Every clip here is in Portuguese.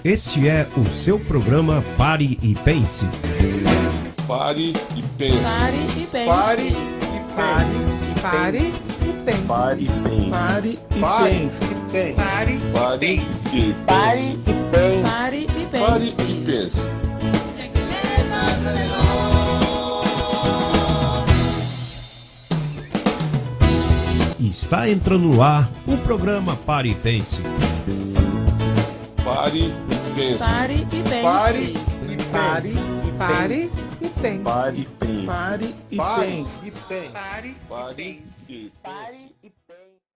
Este é o seu programa Pare e Pense. Pare e pense. Pare e pense. Pare e pense. Pare e pense. Pare e pense. Pare e pense. Pare e pense. Pare e pense. Está entrando no ar o programa Pare e Pense. Pare e pense. Pare e pense. Pare e Pare pense. e pense. Pare e pense. Pare e pense. Pare e pense.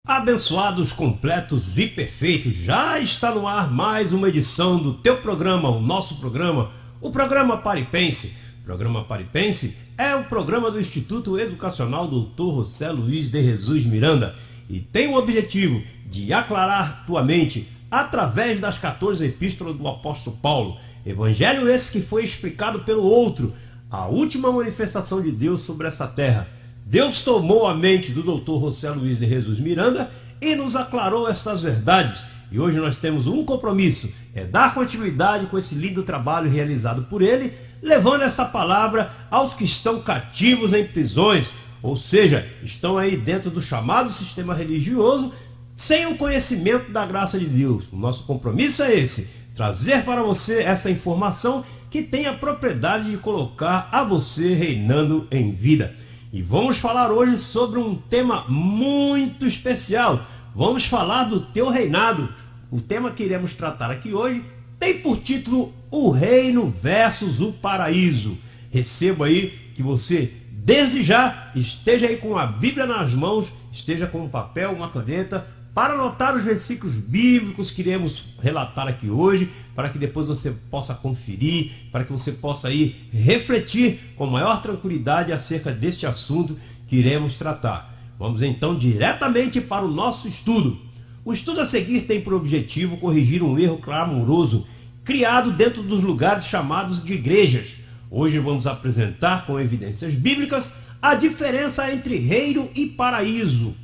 Abençoados, completos e perfeitos, já está no ar mais uma edição do teu programa, o nosso programa, o programa Pare e Pense. O programa Pare e Pense é o programa do Instituto Educacional Dr. José Luiz de Jesus Miranda e tem o objetivo de aclarar tua mente através das 14 epístolas do apóstolo Paulo. Evangelho esse que foi explicado pelo outro, a última manifestação de Deus sobre essa terra. Deus tomou a mente do Dr. José Luiz de Jesus Miranda e nos aclarou essas verdades. E hoje nós temos um compromisso, é dar continuidade com esse lindo trabalho realizado por ele, levando essa palavra aos que estão cativos em prisões, ou seja, estão aí dentro do chamado sistema religioso, sem o conhecimento da graça de Deus. O nosso compromisso é esse, trazer para você essa informação que tem a propriedade de colocar a você reinando em vida. E vamos falar hoje sobre um tema muito especial. Vamos falar do teu reinado. O tema que iremos tratar aqui hoje tem por título O Reino versus o Paraíso. Receba aí que você, desde já, esteja aí com a Bíblia nas mãos, esteja com um papel, uma caneta, para anotar os versículos bíblicos que iremos relatar aqui hoje, para que depois você possa conferir, para que você possa aí refletir com maior tranquilidade acerca deste assunto que iremos tratar. Vamos então diretamente para o nosso estudo. O estudo a seguir tem por objetivo corrigir um erro clamoroso criado dentro dos lugares chamados de igrejas. Hoje vamos apresentar com evidências bíblicas a diferença entre reino e paraíso.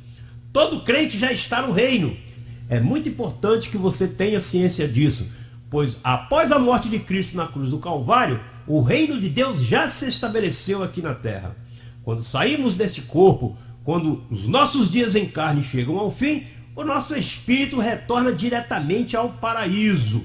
Todo crente já está no reino. É muito importante que você tenha ciência disso, pois após a morte de Cristo na cruz do Calvário, o reino de Deus já se estabeleceu aqui na terra. Quando saímos deste corpo, quando os nossos dias em carne chegam ao fim, o nosso espírito retorna diretamente ao paraíso.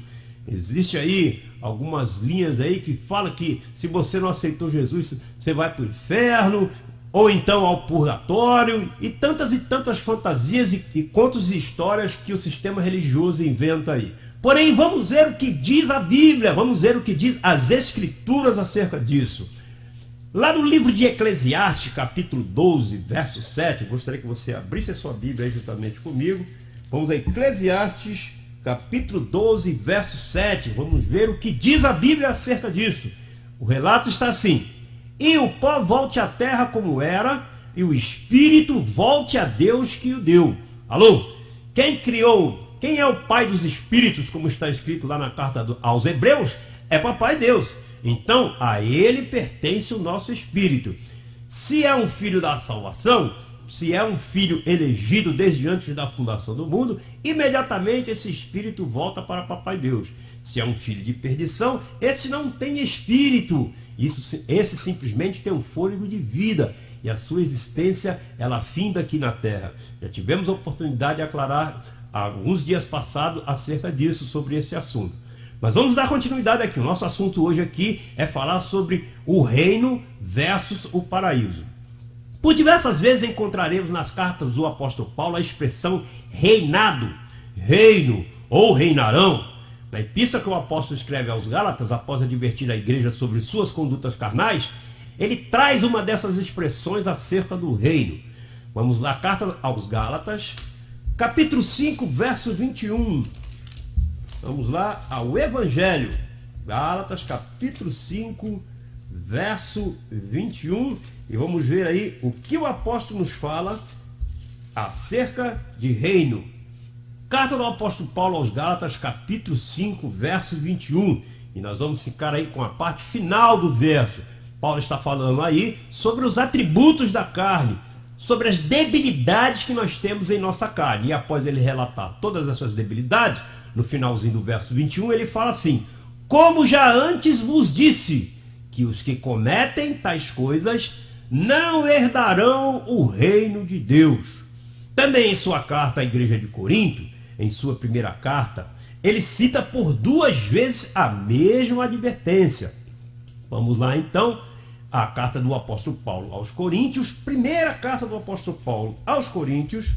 Existe aí algumas linhas aí que falam que se você não aceitou Jesus, você vai para o inferno, ou então ao purgatório, e tantas fantasias e contos e histórias que o sistema religioso inventa aí. Porém, vamos ver o que diz a Bíblia, vamos ver o que diz as Escrituras acerca disso. Lá no livro de Eclesiastes, capítulo 12, verso 7, gostaria que você abrisse a sua Bíblia aí juntamente comigo. Vamos a Eclesiastes, capítulo 12, verso 7. Vamos ver o que diz a Bíblia acerca disso. O relato está assim: e o pó volte à terra como era, e o espírito volte a Deus que o deu. Alô? Quem criou, quem é o pai dos espíritos, como está escrito lá na carta aos Hebreus? É Papai Deus. Então, a ele pertence o nosso espírito. Se é um filho da salvação, se é um filho elegido desde antes da fundação do mundo, imediatamente esse espírito volta para Papai Deus. Se é um filho de perdição, esse não tem espírito. Esse simplesmente tem um fôlego de vida e a sua existência ela finda aqui na terra. Já tivemos a oportunidade de aclarar alguns dias passados acerca disso, sobre esse assunto. Mas vamos dar continuidade aqui. O nosso assunto hoje aqui é falar sobre o reino versus o paraíso. Por diversas vezes encontraremos nas cartas do apóstolo Paulo a expressão reinado, reino ou reinarão. Na epístola que o apóstolo escreve aos Gálatas, após advertir a igreja sobre suas condutas carnais, ele traz uma dessas expressões acerca do reino. Vamos lá, carta aos Gálatas, capítulo 5, verso 21. Vamos lá ao Evangelho. Gálatas, capítulo 5, verso 21. E vamos ver aí o que o apóstolo nos fala acerca de reino. Carta do apóstolo Paulo aos Gálatas, capítulo 5, verso 21. E nós vamos ficar aí com a parte final do verso. Paulo está falando aí sobre os atributos da carne, sobre as debilidades que nós temos em nossa carne. E após ele relatar todas essas debilidades, no finalzinho do verso 21, ele fala assim: como já antes vos disse, que os que cometem tais coisas não herdarão o reino de Deus. Também em sua carta à igreja de Corinto, em sua primeira carta, ele cita por 2 vezes a mesma advertência. Vamos lá então, a carta do apóstolo Paulo aos Coríntios, primeira carta do apóstolo Paulo aos Coríntios,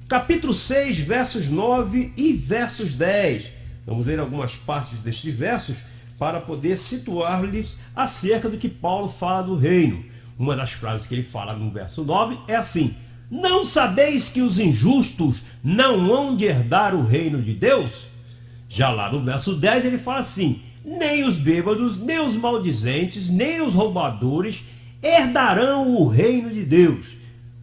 capítulo 6, versos 9 e versos 10. Vamos ver algumas partes destes versos para poder situar-lhes acerca do que Paulo fala do reino. Uma das frases que ele fala no verso 9 é assim: não sabeis que os injustos não hão de herdar o reino de Deus? Já lá no verso 10 ele fala assim: nem os bêbados, nem os maldizentes, nem os roubadores herdarão o reino de Deus.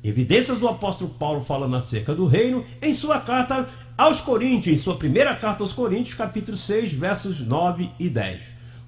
Evidências do apóstolo Paulo falando acerca do reino em sua carta aos Coríntios, em sua primeira carta aos Coríntios, capítulo 6, versos 9 e 10.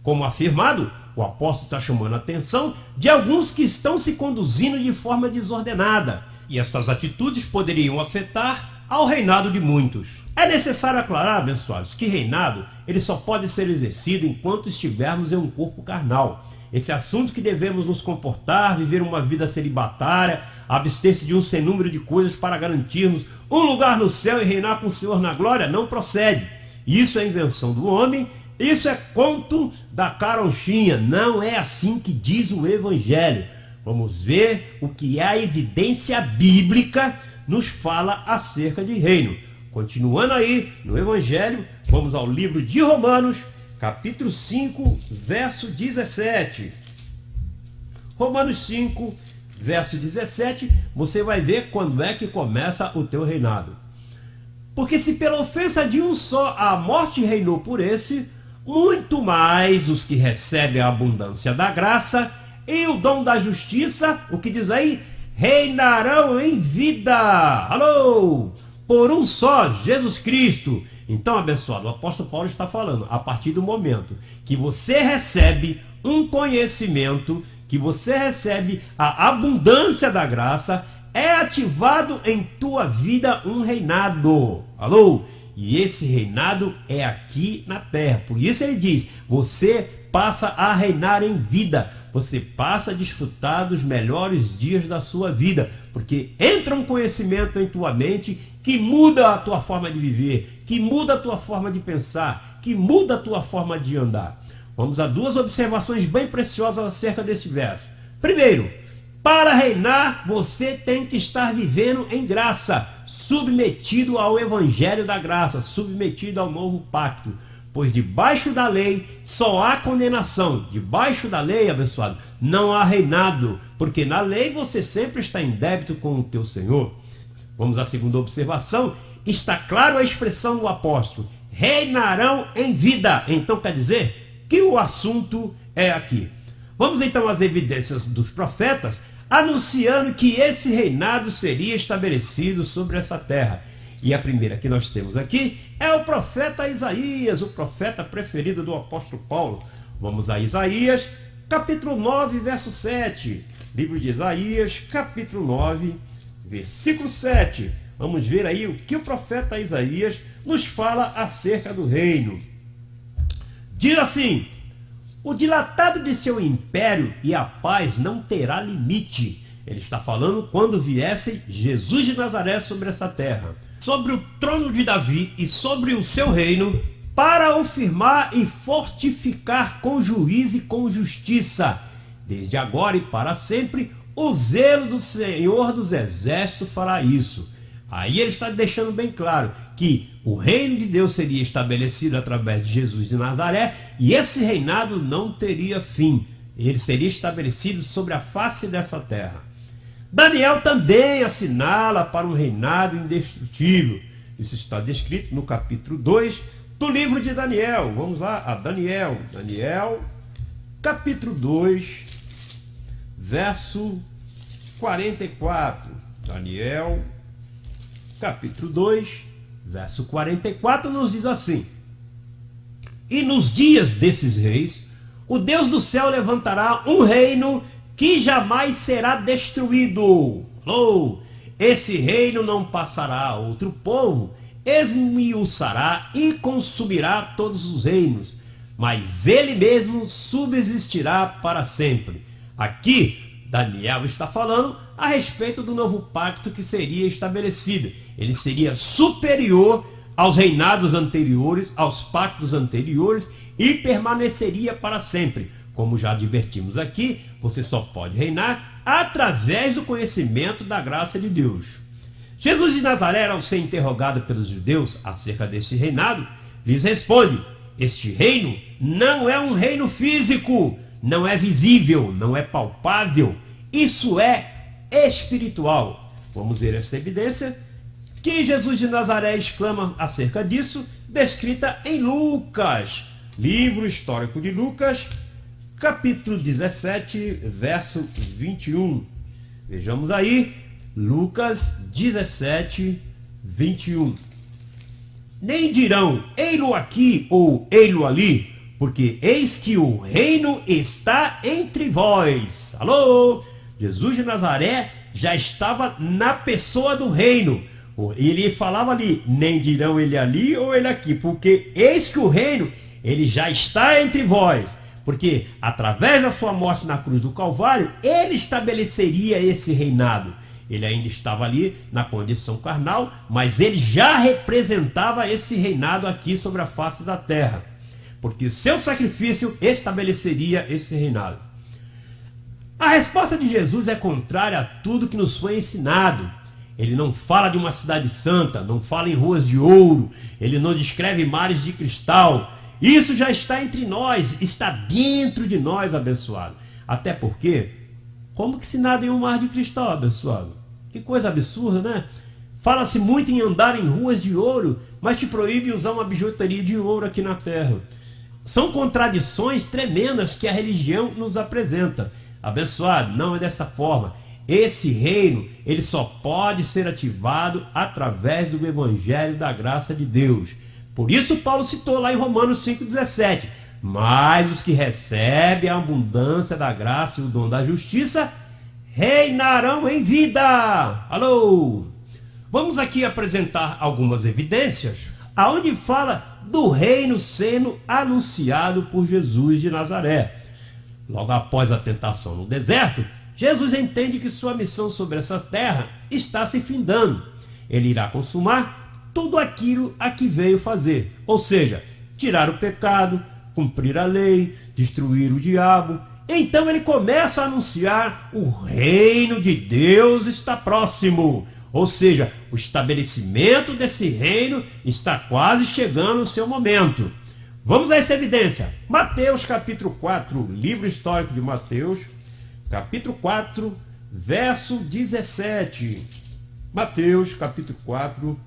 Como afirmado, o apóstolo está chamando a atenção de alguns que estão se conduzindo de forma desordenada, e essas atitudes poderiam afetar ao reinado de muitos. É necessário aclarar, abençoados, que reinado ele só pode ser exercido enquanto estivermos em um corpo carnal. Esse assunto que devemos nos comportar, viver uma vida celibatária, abster-se de um sem número de coisas para garantirmos um lugar no céu e reinar com o Senhor na glória, não procede. Isso é invenção do homem, isso é conto da caronchinha, não é assim que diz o Evangelho. Vamos ver o que a evidência bíblica nos fala acerca de reino. Continuando aí no Evangelho, vamos ao livro de Romanos, capítulo 5, verso 17. Romanos 5, verso 17, você vai ver quando é que começa o teu reinado. Porque se pela ofensa de um só a morte reinou por esse, muito mais os que recebem a abundância da graça e o dom da justiça, o que diz aí? Reinarão em vida. Alô! Por um só, Jesus Cristo. Então, abençoado, o apóstolo Paulo está falando, a partir do momento que você recebe um conhecimento, que você recebe a abundância da graça, é ativado em tua vida um reinado. Alô? E esse reinado é aqui na terra. Por isso ele diz, você passa a reinar em vida. Você passa a desfrutar dos melhores dias da sua vida. Porque entra um conhecimento em tua mente que muda a tua forma de viver, que muda a tua forma de pensar, que muda a tua forma de andar. Vamos a 2 observações bem preciosas acerca desse verso. Primeiro, para reinar, você tem que estar vivendo em graça, submetido ao Evangelho da graça, submetido ao novo pacto. Pois debaixo da lei só há condenação. Debaixo da lei, abençoado, não há reinado. Porque na lei você sempre está em débito com o teu Senhor. Vamos à segunda observação. Está claro a expressão do apóstolo. Reinarão em vida. Então quer dizer que o assunto é aqui. Vamos então às evidências dos profetas, anunciando que esse reinado seria estabelecido sobre essa terra. E a primeira que nós temos aqui é o profeta Isaías, o profeta preferido do apóstolo Paulo. Vamos a Isaías, capítulo 9, verso 7. Livro de Isaías, capítulo 9, versículo 7. Vamos ver aí o que o profeta Isaías nos fala acerca do reino. Diz assim: o dilatado de seu império e a paz não terá limite. Ele está falando quando viesse Jesus de Nazaré sobre essa terra, sobre o trono de Davi e sobre o seu reino, para o firmar e fortificar com juízo e com justiça. Desde agora e para sempre, o zelo do Senhor dos Exércitos fará isso. Aí ele está deixando bem claro que o reino de Deus seria estabelecido através de Jesus de Nazaré, e esse reinado não teria fim. Ele seria estabelecido sobre a face dessa terra. Daniel também assinala para um reinado indestrutível. Isso está descrito no capítulo 2 do livro de Daniel. Vamos lá a Daniel. Daniel, capítulo 2, verso 44. Daniel, capítulo 2, verso 44, nos diz assim: e nos dias desses reis, o Deus do céu levantará um reino que jamais será destruído. Oh, esse reino não passará a outro povo, esmiuçará e consumirá todos os reinos, mas ele mesmo subsistirá para sempre. Aqui, Daniel está falando a respeito do novo pacto que seria estabelecido. Ele seria superior aos reinados anteriores, aos pactos anteriores, e permaneceria para sempre. Como já advertimos aqui, você só pode reinar através do conhecimento da graça de Deus. Jesus de Nazaré, ao ser interrogado pelos judeus acerca desse reinado, lhes responde: este reino não é um reino físico, não é visível, não é palpável, isso é espiritual. Vamos ver essa evidência que Jesus de Nazaré exclama acerca disso, descrita em Lucas, livro histórico de Lucas, capítulo 17, verso 21. Vejamos aí, Lucas 17, 21. Nem dirão, ei-lo aqui ou ei-lo ali, porque eis que o reino está entre vós. Alô? Jesus de Nazaré já estava na pessoa do reino. Ele falava ali, nem dirão ele ali ou ele aqui, porque eis que o reino, ele já está entre vós. Porque através da sua morte na cruz do Calvário, ele estabeleceria esse reinado. Ele ainda estava ali na condição carnal, mas ele já representava esse reinado aqui sobre a face da terra. Porque o seu sacrifício estabeleceria esse reinado. A resposta de Jesus é contrária a tudo que nos foi ensinado. Ele não fala de uma cidade santa, não fala em ruas de ouro, ele não descreve mares de cristal. Isso já está entre nós, está dentro de nós, abençoado. Até porque, como que se nada em um mar de cristal, abençoado? Que coisa absurda, né? Fala-se muito em andar em ruas de ouro, mas te proíbe usar uma bijuteria de ouro aqui na terra. São contradições tremendas que a religião nos apresenta. Abençoado, não é dessa forma. Esse reino, ele só pode ser ativado através do evangelho da graça de Deus. Por isso Paulo citou lá em Romanos 5,17. Mas os que recebem a abundância da graça e o dom da justiça reinarão em vida. Alô? Vamos aqui apresentar algumas evidências aonde fala do reino sendo anunciado por Jesus de Nazaré. Logo após a tentação no deserto, Jesus entende que sua missão sobre essa terra está se findando. Ele irá consumar tudo aquilo a que veio fazer, ou seja, tirar o pecado, cumprir a lei, destruir o diabo. Então ele começa a anunciar: o reino de Deus está próximo. Ou seja, o estabelecimento desse reino está quase chegando no seu momento. Vamos a essa evidência. Mateus capítulo 4, livro histórico de Mateus, capítulo 4, verso 17. Mateus capítulo 4,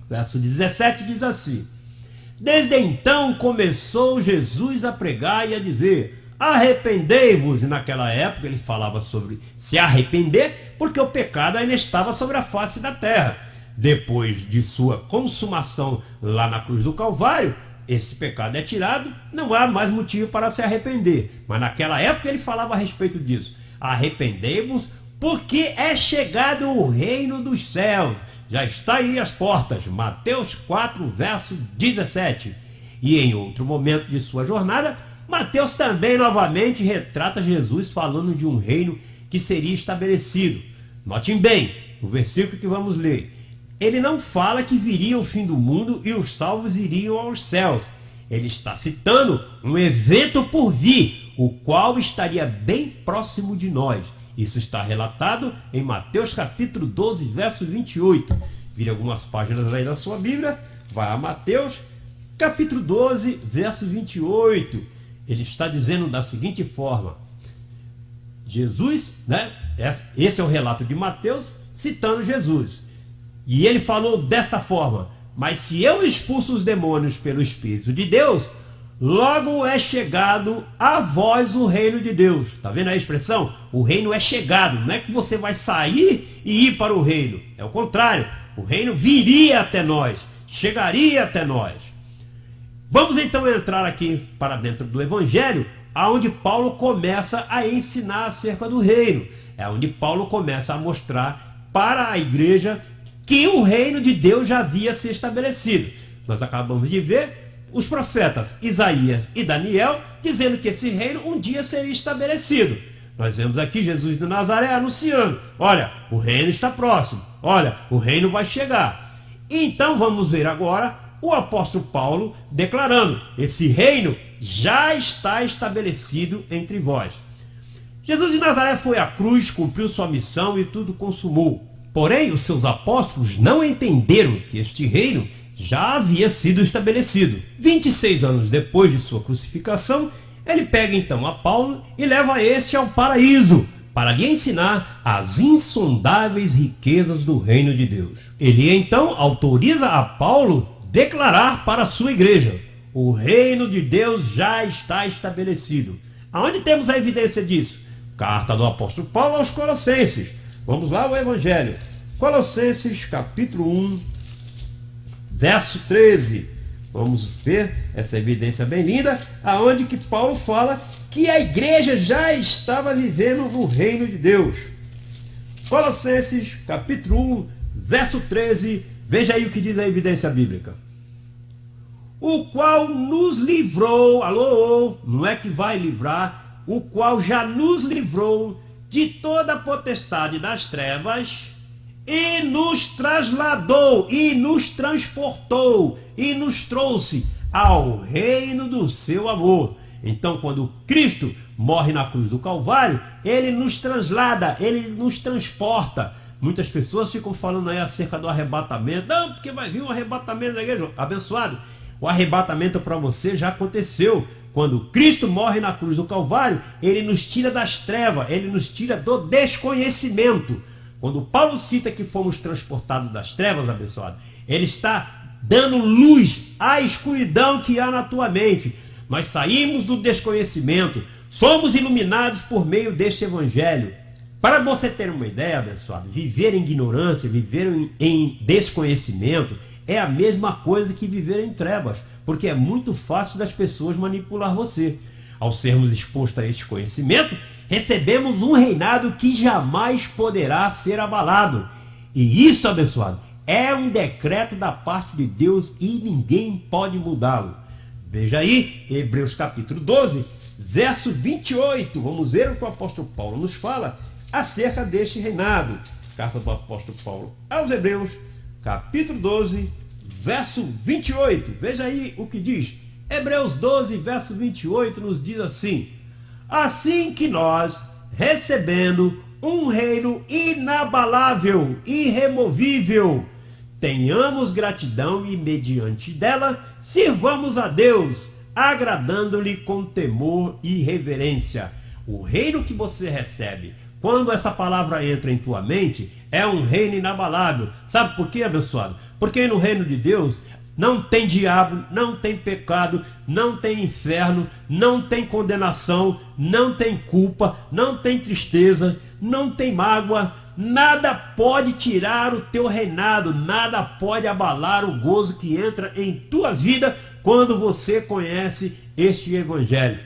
verso 17 diz assim: desde então começou Jesus a pregar e a dizer: arrependei-vos. E naquela época ele falava sobre se arrepender, porque o pecado ainda estava sobre a face da terra. Depois de sua consumação lá na cruz do Calvário, esse pecado é tirado, não há mais motivo para se arrepender. Mas naquela época ele falava a respeito disso: arrependei-vos, porque é chegado o reino dos céus. Já está aí as portas. Mateus 4, verso 17. E em outro momento de sua jornada, Mateus também novamente retrata Jesus falando de um reino que seria estabelecido. Notem bem o versículo que vamos ler. Ele não fala que viria o fim do mundo e os salvos iriam aos céus. Ele está citando um evento por vir, o qual estaria bem próximo de nós. Isso está relatado em Mateus capítulo 12, verso 28. Vire algumas páginas aí na sua Bíblia, vai a Mateus capítulo 12, verso 28. Ele está dizendo da seguinte forma: Jesus, né? Esse é o relato de Mateus citando Jesus. E ele falou desta forma: mas se eu expulso os demônios pelo Espírito de Deus, logo é chegado a vós o reino de Deus. Está vendo a expressão? O reino é chegado. Não é que você vai sair e ir para o reino. É o contrário. O reino viria até nós. Chegaria até nós. Vamos então entrar aqui para dentro do Evangelho, aonde Paulo começa a ensinar acerca do reino. É onde Paulo começa a mostrar para a igreja que o reino de Deus já havia se estabelecido. Nós acabamos de ver os profetas Isaías e Daniel dizendo que esse reino um dia seria estabelecido. Nós vemos aqui Jesus de Nazaré anunciando, olha, o reino está próximo, olha, o reino vai chegar. Então vamos ver agora o apóstolo Paulo declarando, esse reino já está estabelecido entre vós. Jesus de Nazaré foi à cruz, cumpriu sua missão e tudo consumou. Porém, os seus apóstolos não entenderam que este reino já havia sido estabelecido. 26 anos depois de sua crucificação, ele pega então a Paulo e leva este ao paraíso, para lhe ensinar as insondáveis riquezas do reino de Deus. Ele então autoriza a Paulo declarar para a sua igreja, o reino de Deus já está estabelecido. Aonde temos a evidência disso? Carta do apóstolo Paulo aos Colossenses. Vamos lá ao Evangelho. Colossenses capítulo 1, verso 13. Vamos ver essa evidência bem linda, aonde que Paulo fala que a igreja já estava vivendo no reino de Deus. Colossenses capítulo 1, verso 13. Veja aí o que diz a evidência bíblica. O qual nos livrou, alô, não é que vai livrar, o qual já nos livrou de toda a potestade das trevas e nos trasladou, e nos transportou, e nos trouxe ao reino do seu amor. Então, quando Cristo morre na cruz do Calvário, ele nos translada, ele nos transporta. Muitas pessoas ficam falando aí acerca do arrebatamento. Não, porque vai vir um arrebatamento da igreja. Abençoado, o arrebatamento para você já aconteceu. Quando Cristo morre na cruz do Calvário, ele nos tira das trevas, ele nos tira do desconhecimento. Quando Paulo cita que fomos transportados das trevas, abençoado, ele está dando luz à escuridão que há na tua mente. Nós saímos do desconhecimento, somos iluminados por meio deste evangelho. Para você ter uma ideia, abençoado, viver em ignorância, viver em desconhecimento, é a mesma coisa que viver em trevas, porque é muito fácil das pessoas manipular você. Ao sermos expostos a este conhecimento, recebemos um reinado que jamais poderá ser abalado. E isso, abençoado, é um decreto da parte de Deus e ninguém pode mudá-lo. Veja aí, Hebreus capítulo 12, verso 28. Vamos ver o que o apóstolo Paulo nos fala acerca deste reinado. Carta do apóstolo Paulo aos Hebreus, capítulo 12, verso 28. Veja aí o que diz. Hebreus 12, verso 28 nos diz assim: assim que nós, recebendo um reino inabalável, irremovível, tenhamos gratidão e mediante dela sirvamos a Deus, agradando-lhe com temor e reverência. O reino que você recebe, quando essa palavra entra em tua mente, é um reino inabalável. Sabe por quê, abençoado? Porque no reino de Deus não tem diabo, não tem pecado, não tem inferno, não tem condenação, não tem culpa, não tem tristeza, não tem mágoa. Nada pode tirar o teu reinado, nada pode abalar o gozo que entra em tua vida quando você conhece este evangelho.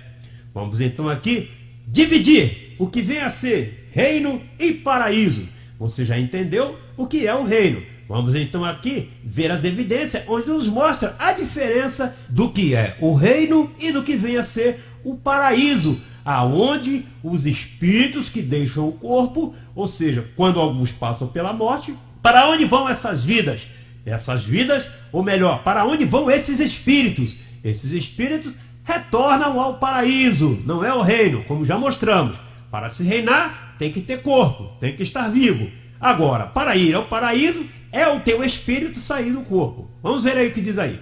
Vamos então aqui dividir o que vem a ser reino e paraíso. Você já entendeu o que é um reino. Vamos então aqui ver as evidências onde nos mostra a diferença do que é o reino e do que vem a ser o paraíso, aonde os espíritos que deixam o corpo, ou seja, quando alguns passam pela morte, para onde vão essas vidas? Essas vidas, ou melhor, para onde vão esses espíritos? Esses espíritos retornam ao paraíso, não é o reino, como já mostramos. Para se reinar, tem que ter corpo, tem que estar vivo. Agora, para ir ao paraíso, é o teu espírito sair do corpo. Vamos ver aí o que diz aí.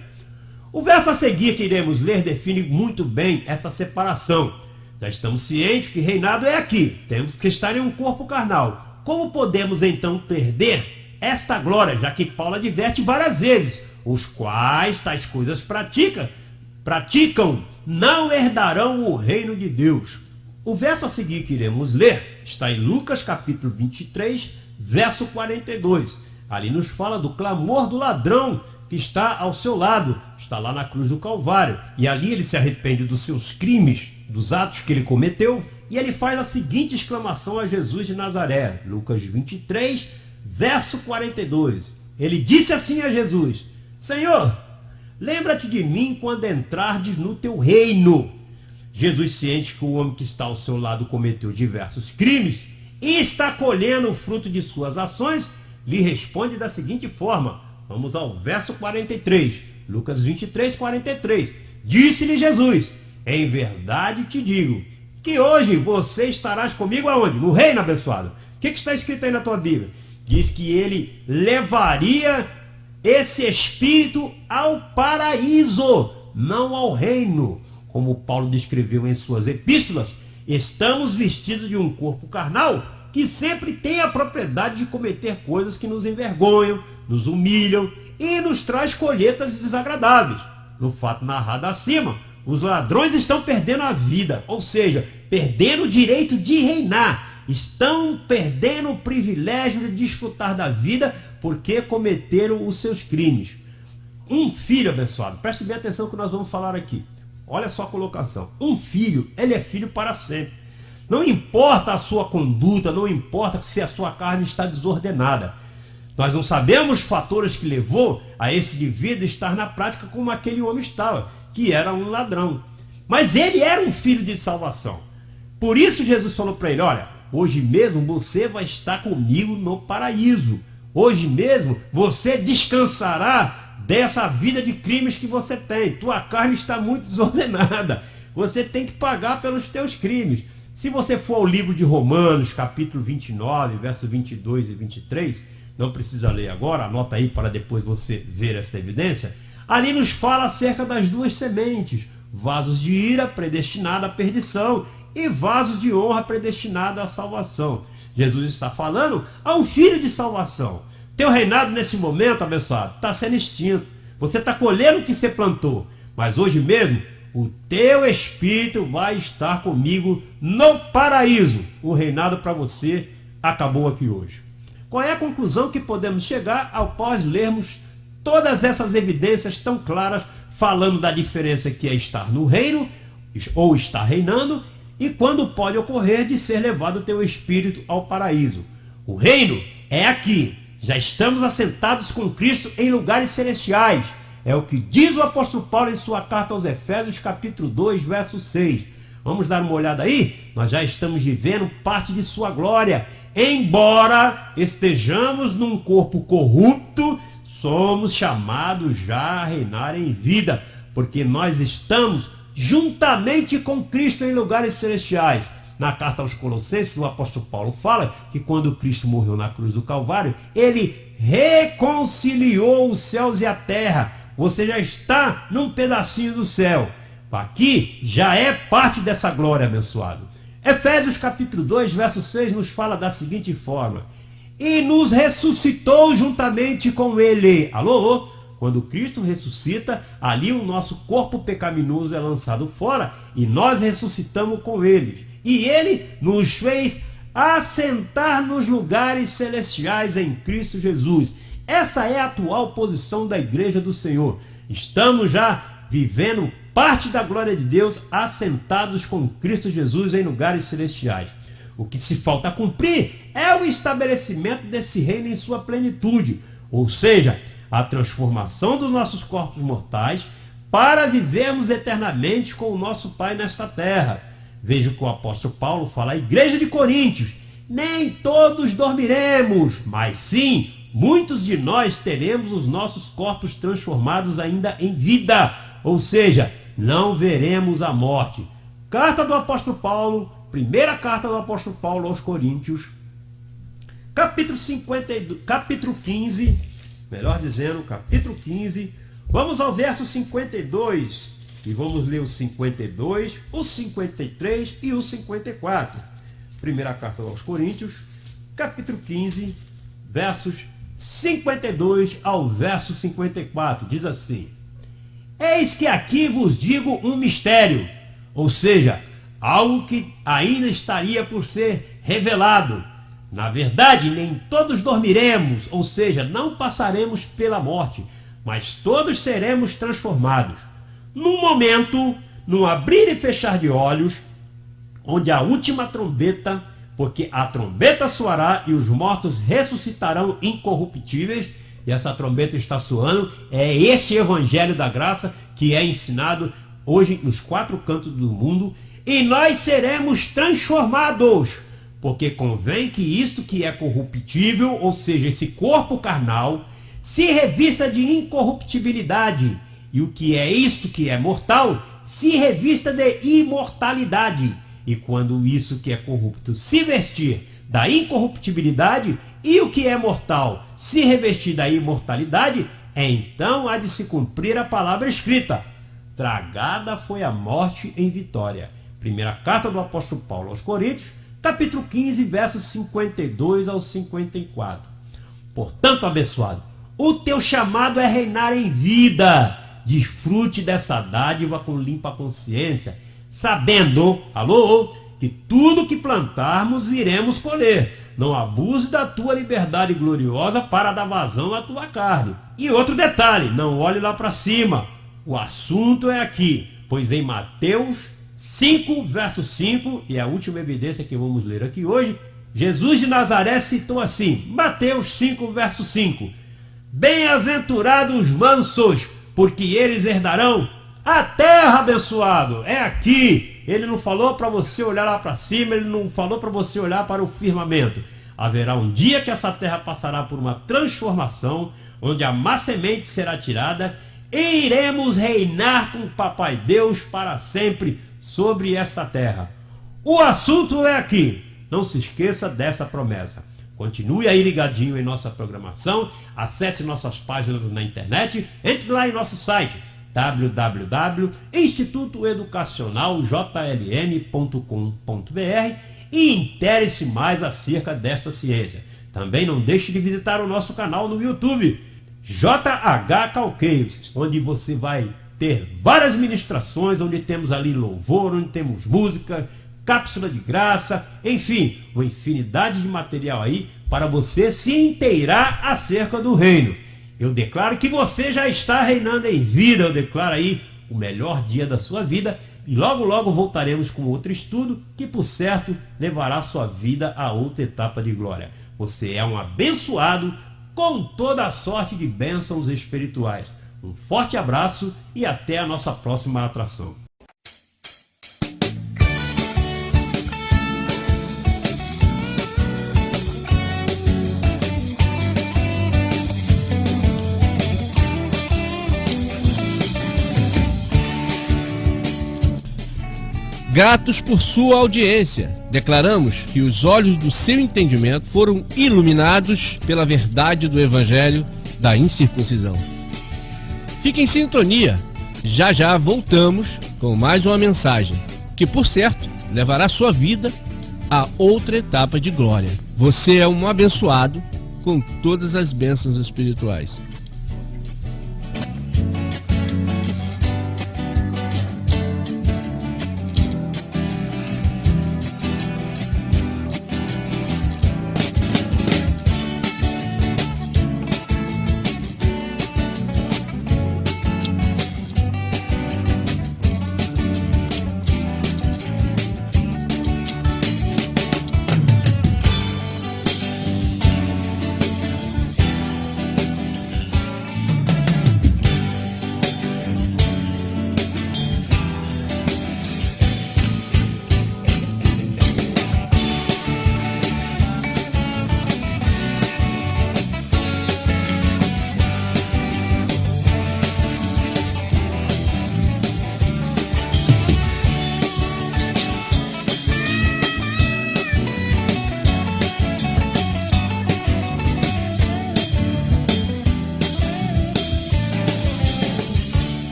O verso a seguir que iremos ler define muito bem essa separação. Já estamos cientes que reinado é aqui. Temos que estar em um corpo carnal. Como podemos então perder esta glória, já que Paulo adverte várias vezes, os quais tais coisas praticam, não herdarão o reino de Deus. O verso a seguir que iremos ler está em Lucas capítulo 23, verso 42. Ali nos fala do clamor do ladrão que está ao seu lado, está lá na cruz do Calvário. E ali ele se arrepende dos seus crimes, dos atos que ele cometeu, e ele faz a seguinte exclamação a Jesus de Nazaré. Lucas 23, verso 42. Ele disse assim a Jesus: Senhor, lembra-te de mim quando entrardes no teu reino. Jesus, ciente que o homem que está ao seu lado cometeu diversos crimes e está colhendo o fruto de suas ações, lhe responde da seguinte forma. Vamos ao verso 43, Lucas 23, 43. Disse-lhe Jesus: em verdade te digo, que hoje você estarás comigo aonde? No reino, abençoado. O que está escrito aí na tua Bíblia? Diz que ele levaria esse espírito ao paraíso, não ao reino. Como Paulo descreveu em suas epístolas, estamos vestidos de um corpo carnal que sempre tem a propriedade de cometer coisas que nos envergonham, nos humilham e nos traz colheitas desagradáveis. No fato narrado acima, os ladrões estão perdendo a vida, ou seja, perdendo o direito de reinar. Estão perdendo o privilégio de desfrutar da vida porque cometeram os seus crimes. Um filho, abençoado, preste bem atenção no que nós vamos falar aqui. Olha só a colocação. Um filho, ele é filho para sempre. Não importa a sua conduta, não importa se a sua carne está desordenada. Nós não sabemos os fatores que levou a esse indivíduo estar na prática como aquele homem estava, que era um ladrão. Mas ele era um filho de salvação. Por isso Jesus falou para ele: olha, hoje mesmo você vai estar comigo no paraíso. Hoje mesmo você descansará dessa vida de crimes que você tem. Tua carne está muito desordenada. Você tem que pagar pelos teus crimes. Se você for ao livro de Romanos, capítulo 29, versos 22 e 23, não precisa ler agora, anota aí para depois você ver essa evidência. Ali nos fala acerca das duas sementes: vasos de ira predestinados à perdição e vasos de honra predestinados à salvação. Jesus está falando a um filho de salvação. Teu reinado nesse momento, abençoado, está sendo extinto. Você está colhendo o que você plantou. Mas hoje mesmo, o teu espírito vai estar comigo no paraíso. O reinado para você acabou aqui hoje. Qual é a conclusão que podemos chegar após lermos todas essas evidências tão claras, falando da diferença que é estar no reino, ou estar reinando, e quando pode ocorrer de ser levado o teu espírito ao paraíso? O reino é aqui. Já estamos assentados com Cristo em lugares celestiais. É o que diz o apóstolo Paulo em sua carta aos Efésios, capítulo 2, verso 6. Vamos dar uma olhada aí? Nós já estamos vivendo parte de sua glória. Embora estejamos num corpo corrupto, somos chamados já a reinar em vida, porque nós estamos juntamente com Cristo em lugares celestiais. Na carta aos Colossenses, o apóstolo Paulo fala que quando Cristo morreu na cruz do Calvário, ele reconciliou os céus e a terra. Você já está num pedacinho do céu. Aqui já é parte dessa glória, abençoado. Efésios capítulo 2, verso 6 nos fala da seguinte forma: e nos ressuscitou juntamente com ele. Alô? Quando Cristo ressuscita, ali o nosso corpo pecaminoso é lançado fora e nós ressuscitamos com ele. E ele nos fez assentar nos lugares celestiais em Cristo Jesus. Essa é a atual posição da igreja do Senhor. Estamos já vivendo parte da glória de Deus, assentados com Cristo Jesus em lugares celestiais. O que se falta cumprir é o estabelecimento desse reino em sua plenitude, ou seja, a transformação dos nossos corpos mortais para vivermos eternamente com o nosso Pai nesta terra. Veja o que o apóstolo Paulo fala à igreja de Coríntios: nem todos dormiremos, mas sim, muitos de nós teremos os nossos corpos transformados ainda em vida, ou seja, não veremos a morte. Carta do apóstolo Paulo, primeira carta do apóstolo Paulo aos Coríntios, capítulo 15, melhor dizendo, capítulo 15, vamos ao verso 52, e vamos ler o 52, o 53 e o 54. Primeira carta aos Coríntios, capítulo 15, versos 52 ao verso 54, diz assim: eis que aqui vos digo um mistério, ou seja, algo que ainda estaria por ser revelado. Na verdade, nem todos dormiremos, ou seja, não passaremos pela morte, mas todos seremos transformados. Num momento, num abrir e fechar de olhos, onde a última trombeta, porque a trombeta soará e os mortos ressuscitarão incorruptíveis, e essa trombeta está soando, é este evangelho da graça que é ensinado hoje nos 4 cantos do mundo, e nós seremos transformados, porque convém que isto que é corruptível, ou seja, esse corpo carnal, se revista de incorruptibilidade, e o que é isto que é mortal, se revista de imortalidade. E quando isso que é corrupto se vestir da incorruptibilidade, e o que é mortal se revestir da imortalidade, então há de se cumprir a palavra escrita: tragada foi a morte em vitória. Primeira carta do apóstolo Paulo aos Coríntios, capítulo 15, versos 52 ao 54. Portanto, abençoado, o teu chamado é reinar em vida. Desfrute dessa dádiva com limpa consciência, sabendo, que tudo que plantarmos iremos colher. Não abuse da tua liberdade gloriosa para dar vazão à tua carne. E outro detalhe, não olhe lá para cima. O assunto é aqui, pois em Mateus 5, verso 5, e é a última evidência que vamos ler aqui hoje, Jesus de Nazaré citou assim, Mateus 5, verso 5, bem-aventurados os mansos, porque eles herdarão a terra, abençoado. É aqui. Ele não falou para você olhar lá para cima, ele não falou para você olhar para o firmamento. Haverá um dia que essa terra passará por uma transformação, onde a má semente será tirada, e iremos reinar com o Papai Deus para sempre sobre esta terra. O assunto é aqui. Não se esqueça dessa promessa. Continue aí ligadinho em nossa programação, acesse nossas páginas na internet, entre lá em nosso site www.institutoeducacionaljln.com.br e intere-se mais acerca desta ciência. Também não deixe de visitar o nosso canal no YouTube, JH Calqueiros, onde você vai ter várias ministrações, onde temos ali louvor, onde temos música, cápsula de graça, enfim, uma infinidade de material aí para você se inteirar acerca do reino. Eu declaro que você já está reinando em vida, eu declaro aí o melhor dia da sua vida e logo logo voltaremos com outro estudo que por certo levará sua vida a outra etapa de glória. Você é um abençoado com toda a sorte de bênçãos espirituais. Um forte abraço e até a nossa próxima atração. Gratos por sua audiência, declaramos que os olhos do seu entendimento foram iluminados pela verdade do Evangelho da incircuncisão. Fique em sintonia, já já voltamos com mais uma mensagem, que por certo levará sua vida a outra etapa de glória. Você é um abençoado com todas as bênçãos espirituais.